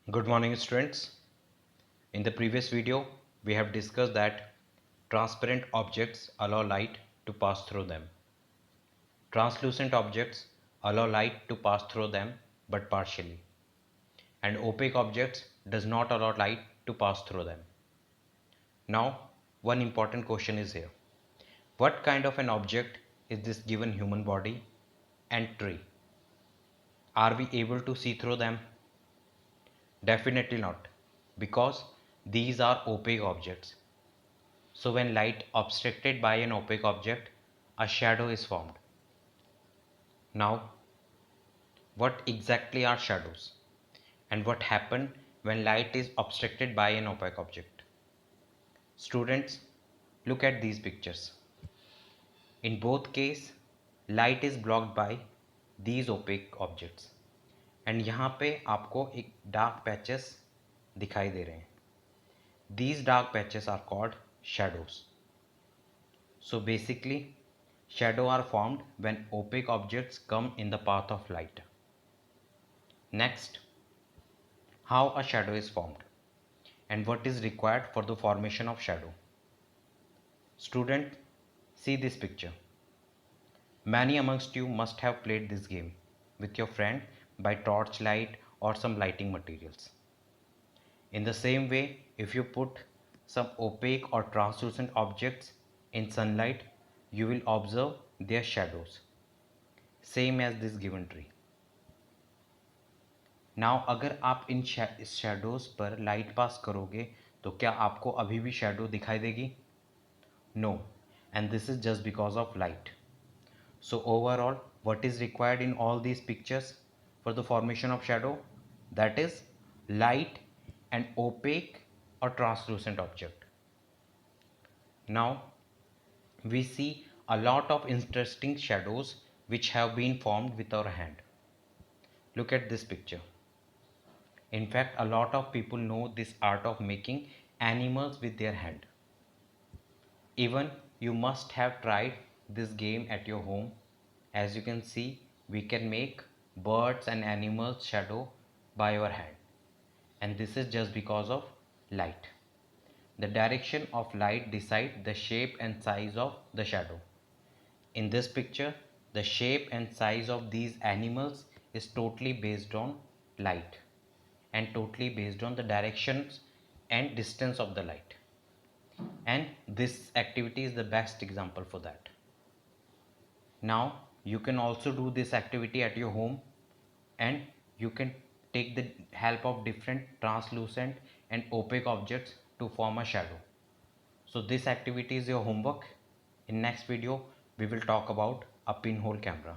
Good morning, students. In the previous video, we have discussed that transparent objects allow light to pass through them. Translucent objects allow light to pass through them but partially. And opaque objects does not allow light to pass through them. Now, one important question is here. What kind of an object is this given human body and tree? Are we able to see through them? Definitely not, because these are opaque objects. So when light obstructed by an opaque object, a shadow is formed. Now, what exactly are shadows? And what happens when light is obstructed by an opaque object? Students, look at these pictures. In both cases, light is blocked by these opaque objects. And यहाँ पे आपको एक dark patches दिखाई दे रहे हैं. These dark patches are called shadows. So basically, shadows are formed when opaque objects come in the path of light. Next, how a shadow is formed and what is required for the formation of shadow. Student, see this picture. Many amongst you must have played this game with your friend by torchlight or some lighting materials. In the same way, if you put some opaque or translucent objects in sunlight, you will observe their shadows, same as this given tree. Now अगर आप इन shadows पर light pass करोगे तो क्या आपको अभी भी shadow दिखाई देगी? No, and this is just because of light. So overall, what is required in all these pictures for the formation of shadow? That is light and opaque or translucent object. Now we see a lot of interesting shadows which have been formed with our hand. Look at this picture. In fact, a lot of people know this art of making animals with their hand. Even you must have tried this game at your home. As you can see, we can make birds and animals shadow by our hand. And this is just because of light. The direction of light decides the shape and size of the shadow. In this picture, the shape and size of these animals is totally based on light and totally based on the directions and distance of the light. And this activity is the best example for that. Now you can also do this activity at your home, and you can take the help of different translucent and opaque objects to form a shadow. So this activity is your homework. In next video we will talk about a pinhole camera.